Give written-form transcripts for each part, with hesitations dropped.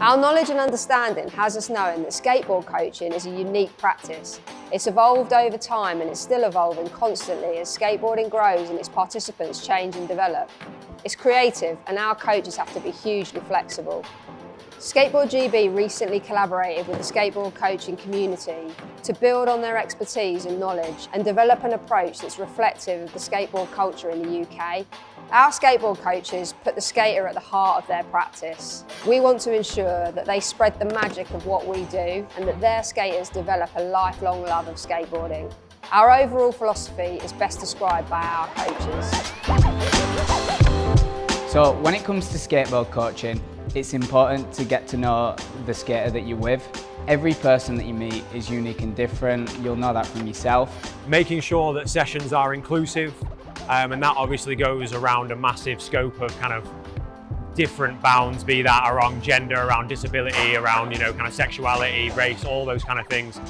Our knowledge and understanding has us knowing that skateboard coaching is a unique practice. It's evolved over time and it's still evolving constantly as skateboarding grows and its participants change and develop. It's creative and our coaches have to be hugely flexible. Skateboard GB recently collaborated with the skateboard coaching community to build on their expertise and knowledge and develop an approach that's reflective of the skateboard culture in the UK. Our skateboard coaches put the skater at the heart of their practice. We want to ensure that they spread the magic of what we do and that their skaters develop a lifelong love of skateboarding. Our overall philosophy is best described by our coaches. So when it comes to skateboard coaching, it's important to get to know the skater that you're with. Every person that you meet is unique and different. You'll know that from yourself. Making sure that sessions are inclusive, and that obviously goes around a massive scope of kind of different bounds, be that around gender, around disability, around, kind of sexuality, race, all those kind of things.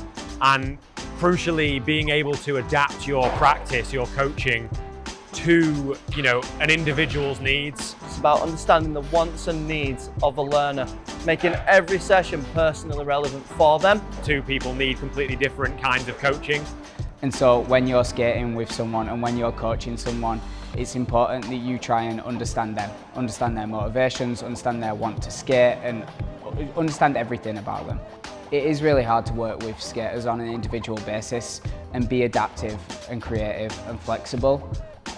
And crucially, being able to adapt your practice, your coaching to, an individual's needs. It's about understanding the wants and needs of a learner, making every session personally relevant for them. Two people need completely different kinds of coaching. And so when you're skating with someone and when you're coaching someone, it's important that you try and understand them, understand their motivations, understand their want to skate and understand everything about them. It is really hard to work with skaters on an individual basis and be adaptive and creative and flexible.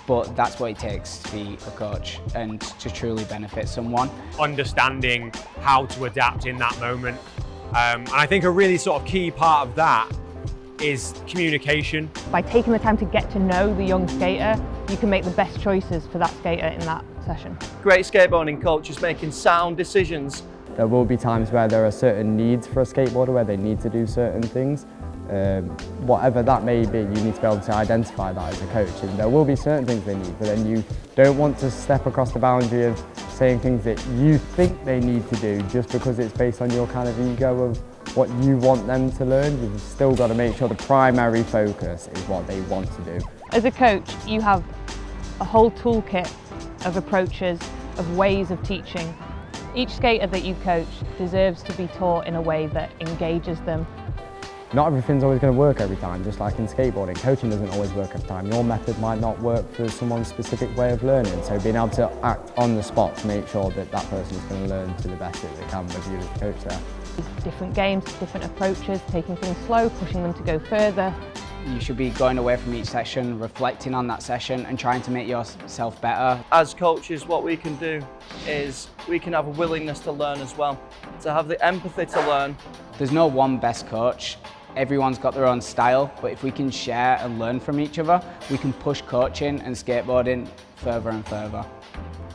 But that's what it takes to be a coach and to truly benefit someone. Understanding how to adapt in that moment. And I think a really sort of key part of that is communication. By taking the time to get to know the young skater, you can make the best choices for that skater in that session. Great skateboarding coaches making sound decisions. There will be times where there are certain needs for a skateboarder, where they need to do certain things. Whatever that may be, you need to be able to identify that as a coach. And there will be certain things they need, but then you don't want to step across the boundary of saying things that you think they need to do just because it's based on your kind of ego of what you want them to learn. You've still got to make sure the primary focus is what they want to do. As a coach, you have a whole toolkit of approaches, of ways of teaching. Each skater that you coach deserves to be taught in a way that engages them. Not everything's always going to work every time, just like in skateboarding. Coaching doesn't always work every time. Your method might not work for someone's specific way of learning, so being able to act on the spot to make sure that that person is going to learn to the best that they can with you as a coach there. Different games, different approaches, taking things slow, pushing them to go further. You should be going away from each session, reflecting on that session and trying to make yourself better. As coaches, what we can do is we can have a willingness to learn as well, to have the empathy to learn. There's no one best coach. Everyone's got their own style, but if we can share and learn from each other, we can push coaching and skateboarding further and further.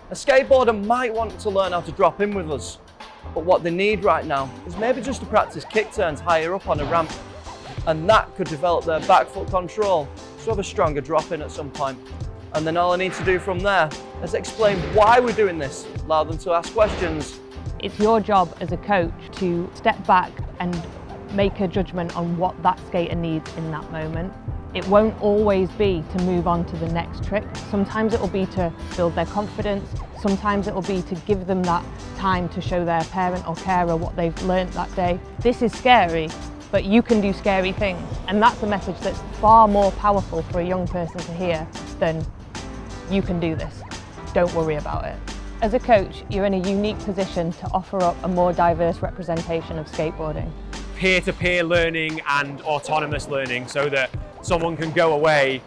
A skateboarder might want to learn how to drop in with us, but what they need right now is maybe just to practice kick turns higher up on a ramp, and that could develop their back foot control to have a stronger drop in at some point. And then all I need to do from there is explain why we're doing this, allow them to ask questions. It's your job as a coach to step back and make a judgment on what that skater needs in that moment. It won't always be to move on to the next trick. Sometimes it will be to build their confidence. Sometimes it will be to give them that time to show their parent or carer what they've learnt that day. This is scary, but you can do scary things. And that's a message that's far more powerful for a young person to hear than you can do this. Don't worry about it. As a coach, you're in a unique position to offer up a more diverse representation of skateboarding. Peer-to-peer learning and autonomous learning so that someone can go away,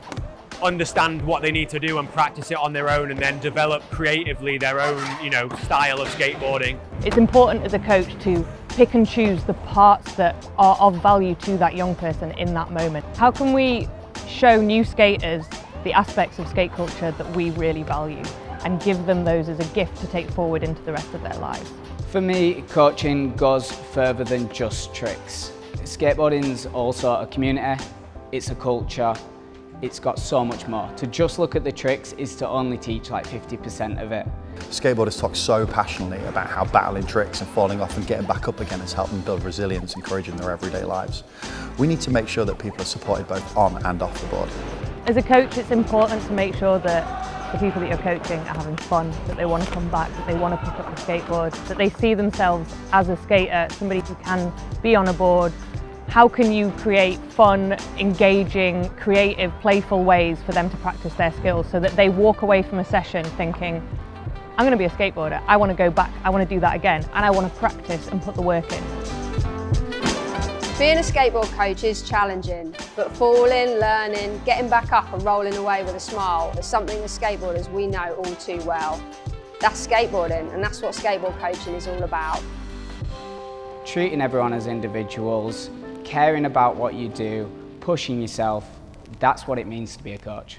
understand what they need to do and practice it on their own and then develop creatively their own, style of skateboarding. It's important as a coach to pick and choose the parts that are of value to that young person in that moment. How can we show new skaters the aspects of skate culture that we really value and give them those as a gift to take forward into the rest of their lives? For me, coaching goes further than just tricks. Skateboarding's also a community, it's a culture, it's got so much more. To just look at the tricks is to only teach like 50% of it. Skateboarders talk so passionately about how battling tricks and falling off and getting back up again has helped them build resilience and courage in their everyday lives. We need to make sure that people are supported both on and off the board. As a coach, it's important to make sure that the people that you're coaching are having fun, that they want to come back, that they want to pick up the skateboard, that they see themselves as a skater, somebody who can be on a board. How can you create fun, engaging, creative, playful ways for them to practice their skills so that they walk away from a session thinking, I'm going to be a skateboarder, I want to go back, I want to do that again, and I want to practice and put the work in. Being a skateboard coach is challenging, but falling, learning, getting back up and rolling away with a smile is something as skateboarders we know all too well. That's skateboarding, and that's what skateboard coaching is all about. Treating everyone as individuals, caring about what you do, pushing yourself, that's what it means to be a coach.